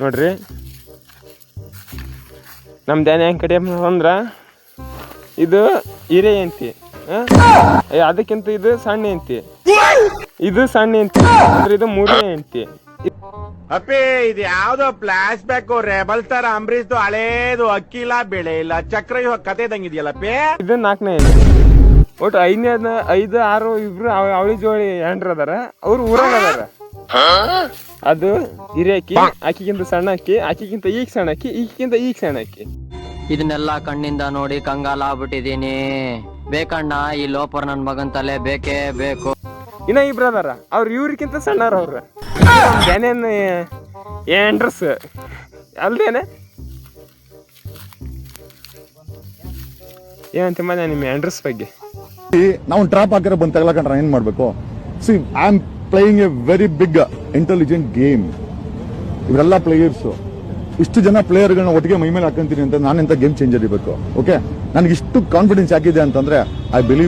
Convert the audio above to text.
ನೋಡ್ರಿ ನಮ್ಮ ಧ್ಯಾನ ಹೆಂಗ್ ಕಡೆ ಅಂದ್ರ ಇದು ಹಿರೇ ಅಂತಿ, ಅದಕ್ಕಿಂತ ಇದು ಸಣ್ಣ ಅಂತಿ, ಇದು ಸಣ್ಣ ಅಂತಿ, ಅಂದ್ರೆ ಇದು ಮೂರನೇ ಅಂತಿ. ಅಪ್ಪಿ ಇದು ಯಾವ್ದೋ ಫ್ಲಾಶ್ ಬ್ಯಾಕ್ ರೆಬಲ್ ತರ ಅಂಬರೀಶ್ದು ಹಳೇದು ಅಕ್ಕಿ ಇಲ್ಲ ಬೆಳೆ ಇಲ್ಲ ಚಕ್ರ ಕತೆ ಇದಂಗಿದೆಯಲ್ಲಪ್ಪಿ. ಇದು 4ನೇ ಅಂತಿ. ಒಟ್ಟು 5, 6 ಇಬ್ರು ಅವಳಿ ಜೋಳಿ ಹೆಂಡ್ರ ಅದಾರ, ಅವ್ರು ಊರಾಗ ಅದಾರ. ಅದು ಹಿರಿಯಕ್ಕಿ, ಆಕಿಗಿಂತ ಸಣ್ಣ ಅಕ್ಕಿ, ಆಕಿಗಿಂತ ಈಗ ಸಣ್ಣ ಅಕ್ಕಿ, ಈಗಿಂತ ಈಗ ಸಣ್ಣ ಅಕ್ಕಿ. ಇದನ್ನೆಲ್ಲ ಕಣ್ಣಿಂದ ನೋಡಿ ಕಂಗಾಲ ಆಗ್ಬಿಟ್ಟಿದೀನಿ. ಬೇಕಣ್ಣ ಈ ಲೋಪರ್ ನನ್ ಮಗನ್ ತಲೆ ಬೇಕೇ ಬೇಕು. ಇನ್ನ ಇಬ್ರು ಅದಾರ, ಅವ್ರು ಇವ್ರಿಗಿಂತ ಸಣ್ಣಾರ. ಅವ್ರ ಏನೇನ್ ಎಂಡ್ರಸ್ ಅಲ್ದೇನೆ ಏನಂತ ಮನೆ ನಿಮ್ಮ ಎಂಡ್ರಸ್ ಬಗ್ಗೆ. ನಾವು ಟ್ರಾಪ್ ಹಾಕಿರೋ ಬಂದ್ ತಗಲಕೊಂಡ್ರೆ ಏನ್ ಮಾಡ್ಬೇಕು? See I am playing a very big intelligent game. ಇವರೆಲ್ಲ ಪ್ಲೇಯರ್ಸ್, ಇಷ್ಟು ಜನ ಪ್ಲೇಯರ್ಗಳನ್ನ ಒಟ್ಟಿಗೆ ಮೈ ಮೇಲೆ ಹಾಕೊಂತೀನಿ ಅಂತ ನಾನೆಂತ ಗೇಮ್ ಚೇಂಜರ್ ಇರಬೇಕು. ಓಕೆ, ನನಗೆ ಇಷ್ಟು ಕಾನ್ಫಿಡೆನ್ಸ್ ಯಾಕಿದೆ ಅಂತಂದ್ರೆ ಐ ಬಿಲೀವ್ ಇನ್